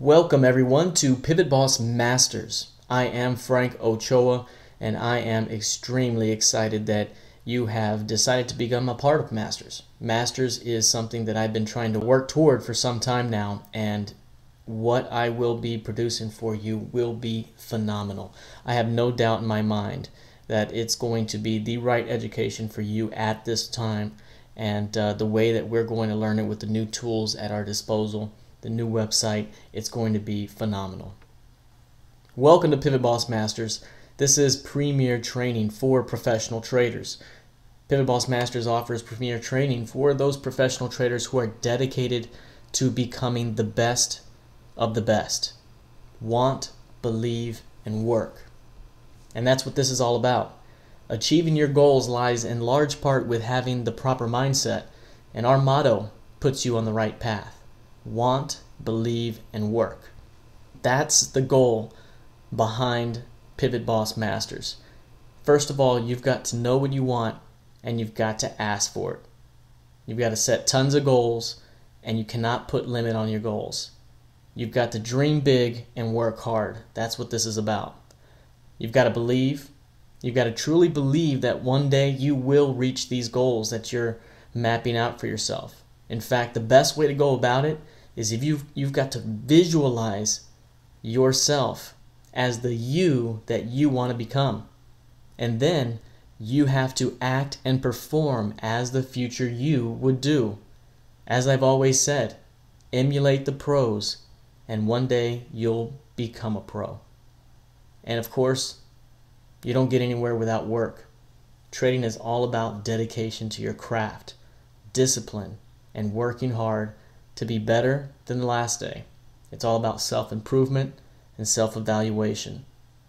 Welcome everyone to PivotBoss Masters. I am Frank Ochoa and I am extremely excited that you have decided to become a part of Masters. Masters is something that I've been trying to work toward for some time now, and what I will be producing for you will be phenomenal. I have no doubt in my mind that it's going to be the right education for you at this time, and the way that we're going to learn it with the new tools at our disposal, the new website, it's going to be phenomenal. Welcome to PivotBoss Masters. This is premier training for professional traders. PivotBoss Masters offers premier training for those professional traders who are dedicated to becoming the best of the best. Want, believe, and work. And that's what this is all about. Achieving your goals lies in large part with having the proper mindset, and our motto puts you on the right path. Want, believe, and work. That's the goal behind PivotBoss Masters. First of all, you've got to know what you want and you've got to ask for it. You've got to set tons of goals and you cannot put limit on your goals. You've got to dream big and work hard. That's what this is about. You've got to believe. You've got to truly believe that one day you will reach these goals that you're mapping out for yourself. In fact, the best way to go about it is if you've got to visualize yourself as the you that you want to become. And then you have to act and perform as the future you would do. As I've always said, emulate the pros, and one day you'll become a pro. And of course, you don't get anywhere without work. Trading is all about dedication to your craft, discipline, and working hard to be better than the last day. It's all about self-improvement and self-evaluation.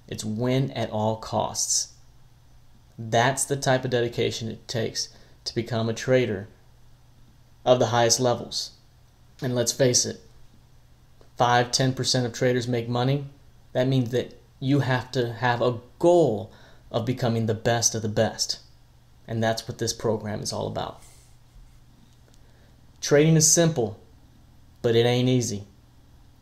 It's win at all costs. That's the type of dedication it takes to become a trader of the highest levels. And let's face it, 5–10% of traders make money. That means that you have to have a goal of becoming the best of the best. And that's what this program is all about. Trading is simple, but it ain't easy.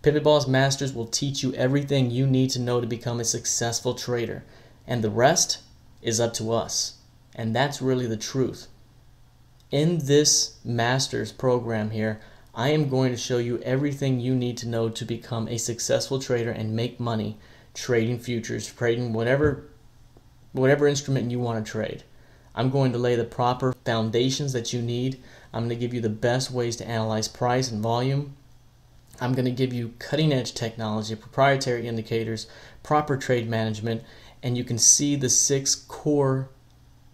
PivotBoss Masters will teach you everything you need to know to become a successful trader, and the rest is up to us. And that's really the truth. In this Masters program here, I am going to show you everything you need to know to become a successful trader and make money trading futures, trading whatever instrument you want to trade. I'm going to lay the proper foundations that you need. I'm going to give you the best ways to analyze price and volume. I'm going to give you cutting-edge technology, proprietary indicators, proper trade management, and you can see the 6 core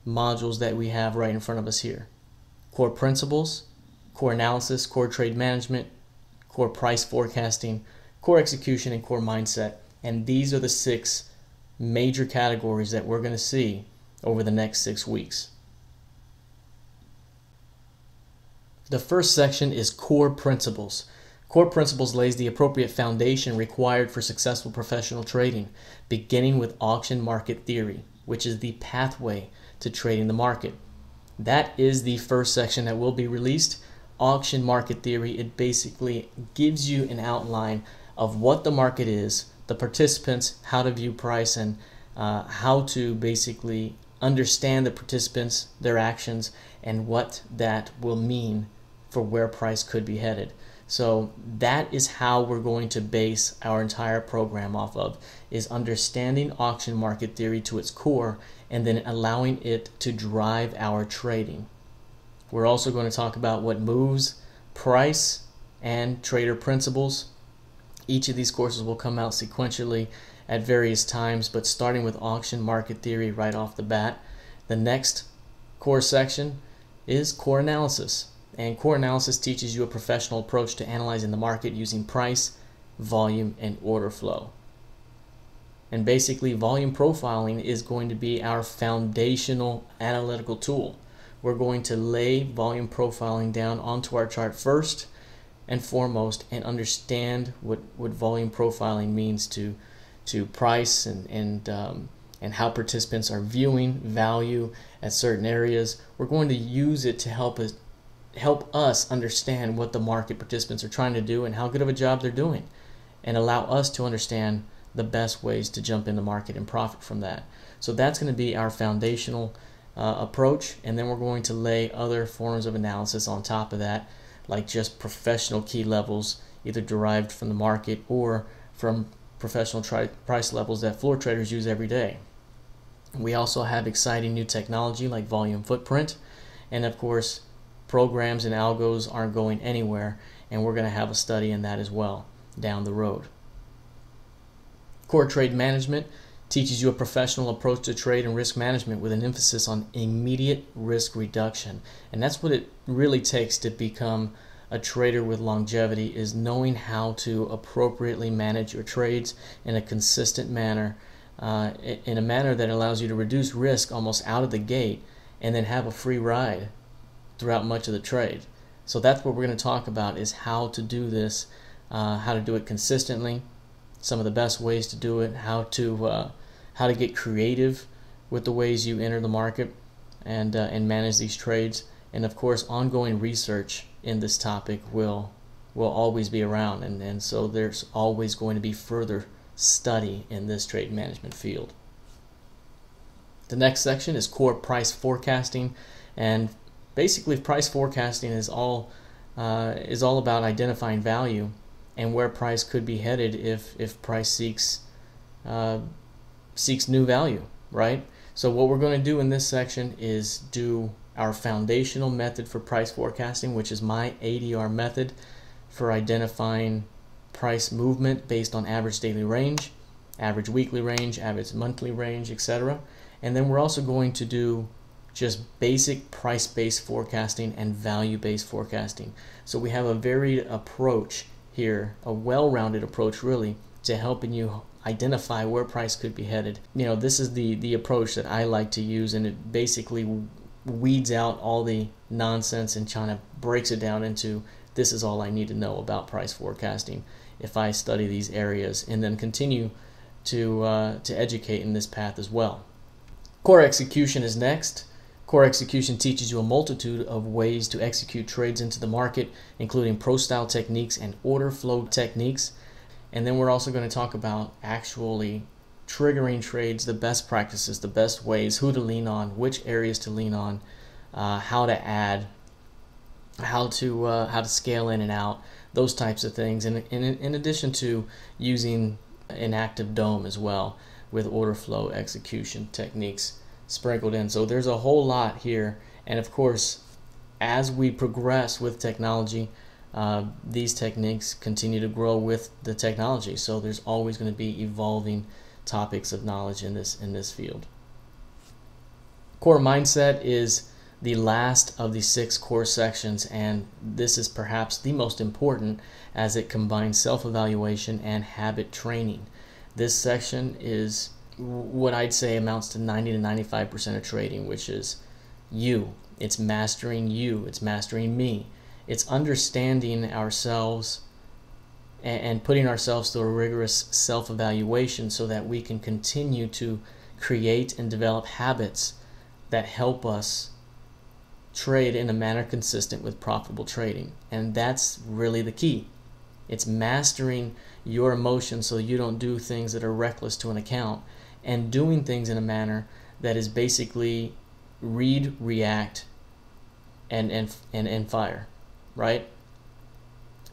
modules that we have right in front of us here. Core principles, core analysis, core trade management, core price forecasting, core execution, and core mindset. And these are the 6 major categories that we're going to see over the next 6 weeks. The first section is core principles. Core principles lays the appropriate foundation required for successful professional trading, beginning with auction market theory, which is the pathway to trading the market. That is the first section that will be released. Auction market theory, it basically gives you an outline of what the market is, the participants, how to view price, and how to basically understand the participants, their actions, and what that will mean for where price could be headed. So that is how we're going to base our entire program off of, is understanding auction market theory to its core and then allowing it to drive our trading. We're also going to talk about what moves price and trader principles. Each of these courses will come out sequentially at various times, but starting with auction market theory right off the bat. The next core section is core analysis. And core analysis teaches you a professional approach to analyzing the market using price, volume, and order flow. And basically, volume profiling is going to be our foundational analytical tool. We're going to lay volume profiling down onto our chart first and foremost and understand what volume profiling means to price and how participants are viewing value at certain areas. We're going to use it to help us understand what the market participants are trying to do and how good of a job they're doing. and allow us to understand the best ways to jump in the market and profit from that. So that's going to be our foundational approach, and then we're going to lay other forms of analysis on top of that, like just professional key levels, either derived from the market or from professional price levels that floor traders use every day. We also have exciting new technology like volume footprint, and of course programs and algos aren't going anywhere, and we're going to have a study in that as well down the road. Core trade management teaches you a professional approach to trade and risk management with an emphasis on immediate risk reduction. And that's what it really takes to become a trader with longevity, is knowing how to appropriately manage your trades in a consistent manner, in a manner that allows you to reduce risk almost out of the gate and then have a free ride throughout much of the trade. So that's what we're going to talk about, is how to do this, how to do it consistently, some of the best ways to do it, how to get creative with the ways you enter the market and manage these trades, and of course ongoing research in this topic will always be around, and so there's always going to be further study in this trade management field. The next section is core price forecasting, and basically price forecasting is all about identifying value and where price could be headed if price seeks new value, right? So what we're going to do in this section is do our foundational method for price forecasting, which is my ADR method for identifying price movement based on average daily range, average weekly range, average monthly range, etc. And then we're also going to do just basic price-based forecasting and value-based forecasting. So we have a varied approach here, a well-rounded approach really, to helping you identify where price could be headed. You know, this is the approach that I like to use, and it basically weeds out all the nonsense and kind of breaks it down into, this is all I need to know about price forecasting if I study these areas, and then continue to educate in this path as well. Core execution is next. Core execution teaches you a multitude of ways to execute trades into the market, including pro-style techniques and order flow techniques. And then we're also going to talk about actually triggering trades, the best practices, the best ways, who to lean on, which areas to lean on, how to add, how to scale in and out, those types of things. And in addition to using an active DOM as well, with order flow execution techniques sprinkled in. So there's a whole lot here, and of course as we progress with technology, these techniques continue to grow with the technology, so there's always going to be evolving topics of knowledge in this field. Core mindset is the last of the 6 core sections, and this is perhaps the most important, as it combines self-evaluation and habit training. This section is what I'd say amounts to 90 to 95% of trading, which is you. It's mastering you. It's mastering me. It's understanding ourselves and putting ourselves through a rigorous self-evaluation so that we can continue to create and develop habits that help us trade in a manner consistent with profitable trading. And that's really the key. It's mastering your emotions so you don't do things that are reckless to an account, and doing things in a manner that is basically read, react, and fire, right?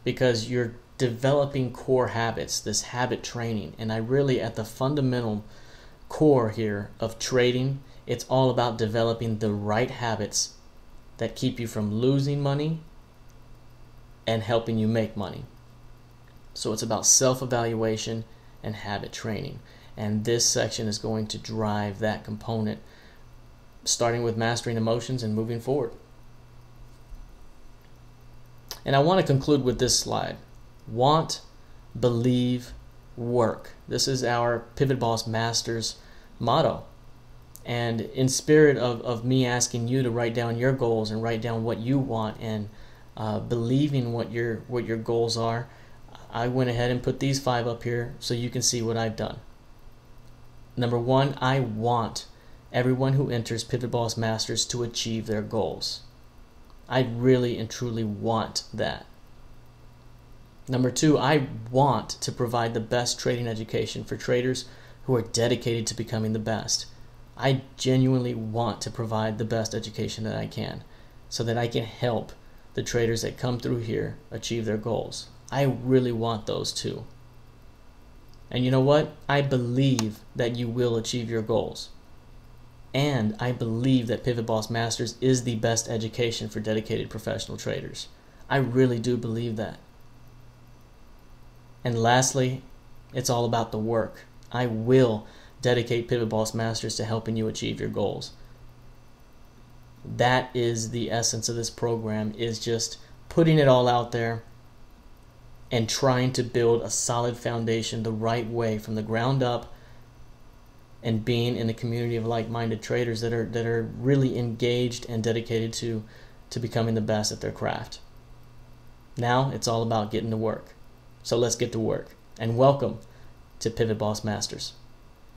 Because you're developing core habits, this habit training. And I really, at the fundamental core here of trading, it's all about developing the right habits that keep you from losing money and helping you make money. So it's about self-evaluation and habit training. And this section is going to drive that component, starting with mastering emotions and moving forward. And I want to conclude with this slide. Want, believe, work. This is our PivotBoss Masters motto. And in spirit of me asking you to write down your goals and write down what you want, and believing what your goals are, I went ahead and put these 5 up here so you can see what I've done. Number 1, I want everyone who enters PivotBoss Masters to achieve their goals. I really and truly want that. Number two, I want to provide the best trading education for traders who are dedicated to becoming the best. I genuinely want to provide the best education that I can so that I can help the traders that come through here achieve their goals. I really want those too. And you know what? I believe that you will achieve your goals. And I believe that PivotBoss Masters is the best education for dedicated professional traders. I really do believe that. And lastly, it's all about the work. I will dedicate PivotBoss Masters to helping you achieve your goals. That is the essence of this program, is just putting it all out there and trying to build a solid foundation the right way from the ground up, and being in a community of like-minded traders that are really engaged and dedicated to becoming the best at their craft. Now it's all about getting to work. So let's get to work. And welcome to PivotBoss Masters.